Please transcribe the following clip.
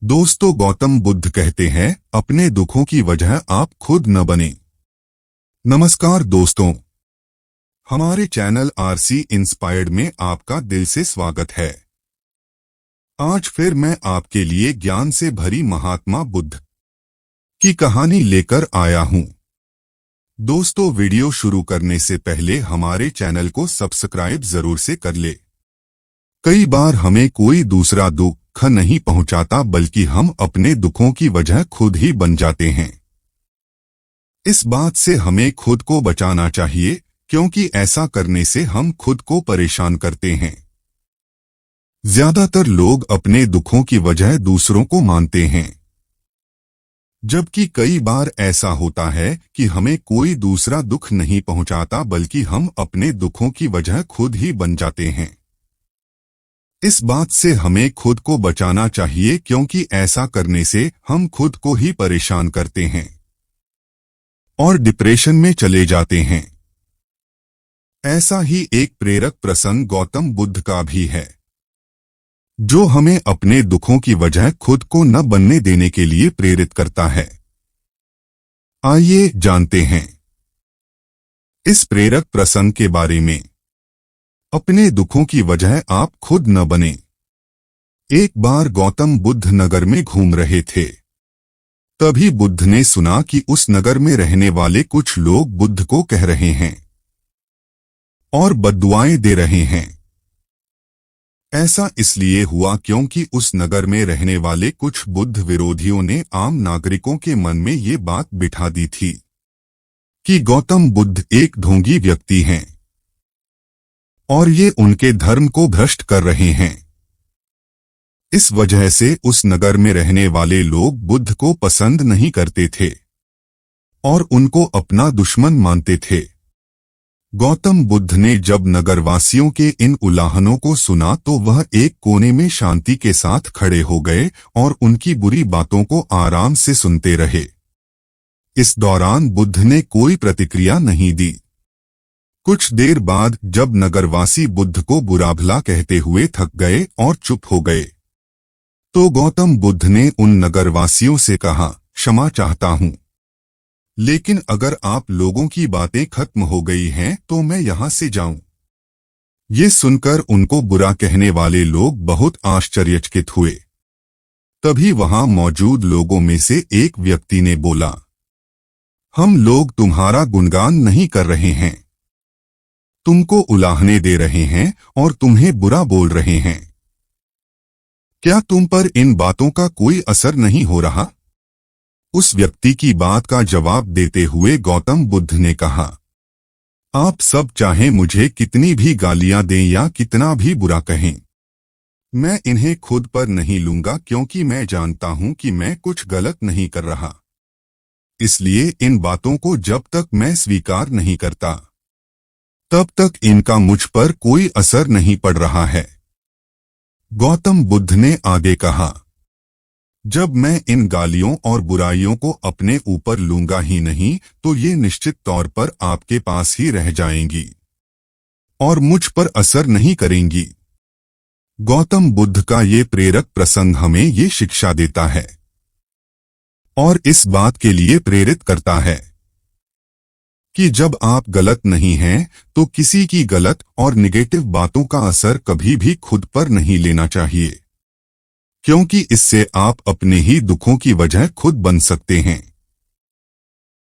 दोस्तों, गौतम बुद्ध कहते हैं, अपने दुखों की वजह आप खुद न बने। नमस्कार दोस्तों, हमारे चैनल आरसी इंस्पायर्ड में आपका दिल से स्वागत है। आज फिर मैं आपके लिए ज्ञान से भरी महात्मा बुद्ध की कहानी लेकर आया हूं। दोस्तों, वीडियो शुरू करने से पहले हमारे चैनल को सब्सक्राइब जरूर से कर ले। कई बार हमें कोई दूसरा दुख नहीं पहुंचाता, बल्कि हम अपने दुखों की वजह खुद ही बन जाते हैं। इस बात से हमें खुद को बचाना चाहिए, क्योंकि ऐसा करने से हम खुद को परेशान करते हैं। ज्यादातर लोग अपने दुखों की वजह दूसरों को मानते हैं, जबकि कई बार ऐसा होता है कि हमें कोई दूसरा दुख नहीं पहुंचाता, बल्कि हम अपने दुखों की वजह खुद ही बन जाते हैं। इस बात से हमें खुद को बचाना चाहिए, क्योंकि ऐसा करने से हम खुद को ही परेशान करते हैं और डिप्रेशन में चले जाते हैं। ऐसा ही एक प्रेरक प्रसंग गौतम बुद्ध का भी है, जो हमें अपने दुखों की वजह खुद को न बनने देने के लिए प्रेरित करता है। आइए जानते हैं इस प्रेरक प्रसंग के बारे में। अपने दुखों की वजह आप खुद न बने। एक बार गौतम बुद्ध नगर में घूम रहे थे। तभी बुद्ध ने सुना कि उस नगर में रहने वाले कुछ लोग बुद्ध को कह रहे हैं और बद्दुआएं दे रहे हैं। ऐसा इसलिए हुआ क्योंकि उस नगर में रहने वाले कुछ बुद्ध विरोधियों ने आम नागरिकों के मन में ये बात बिठा दी थी कि गौतम बुद्ध एक ढोंगी व्यक्ति हैं और ये उनके धर्म को भ्रष्ट कर रहे हैं। इस वजह से उस नगर में रहने वाले लोग बुद्ध को पसंद नहीं करते थे और उनको अपना दुश्मन मानते थे। गौतम बुद्ध ने जब नगरवासियों के इन उल्लाहनों को सुना तो वह एक कोने में शांति के साथ खड़े हो गए और उनकी बुरी बातों को आराम से सुनते रहे। इस दौरान बुद्ध ने कोई प्रतिक्रिया नहीं दी। कुछ देर बाद जब नगरवासी बुद्ध को बुरा भला कहते हुए थक गए और चुप हो गए, तो गौतम बुद्ध ने उन नगरवासियों से कहा, क्षमा चाहता हूं, लेकिन अगर आप लोगों की बातें खत्म हो गई हैं तो मैं यहां से जाऊं। ये सुनकर उनको बुरा कहने वाले लोग बहुत आश्चर्यचकित हुए। तभी वहां मौजूद लोगों में से एक व्यक्ति ने बोला, हम लोग तुम्हारा गुणगान नहीं कर रहे हैं, तुमको उलाहने दे रहे हैं और तुम्हें बुरा बोल रहे हैं। क्या तुम पर इन बातों का कोई असर नहीं हो रहा? उस व्यक्ति की बात का जवाब देते हुए गौतम बुद्ध ने कहा, आप सब चाहे मुझे कितनी भी गालियां दें या कितना भी बुरा कहें, मैं इन्हें खुद पर नहीं लूंगा, क्योंकि मैं जानता हूं कि मैं कुछ गलत नहीं कर रहा। इसलिए इन बातों को जब तक मैं स्वीकार नहीं करता, तब तक इनका मुझ पर कोई असर नहीं पड़ रहा है। गौतम बुद्ध ने आगे कहा, जब मैं इन गालियों और बुराइयों को अपने ऊपर लूंगा ही नहीं, तो ये निश्चित तौर पर आपके पास ही रह जाएंगी और मुझ पर असर नहीं करेंगी। गौतम बुद्ध का ये प्रेरक प्रसंग हमें ये शिक्षा देता है और इस बात के लिए प्रेरित करता है कि जब आप गलत नहीं हैं तो किसी की गलत और निगेटिव बातों का असर कभी भी खुद पर नहीं लेना चाहिए, क्योंकि इससे आप अपने ही दुखों की वजह खुद बन सकते हैं।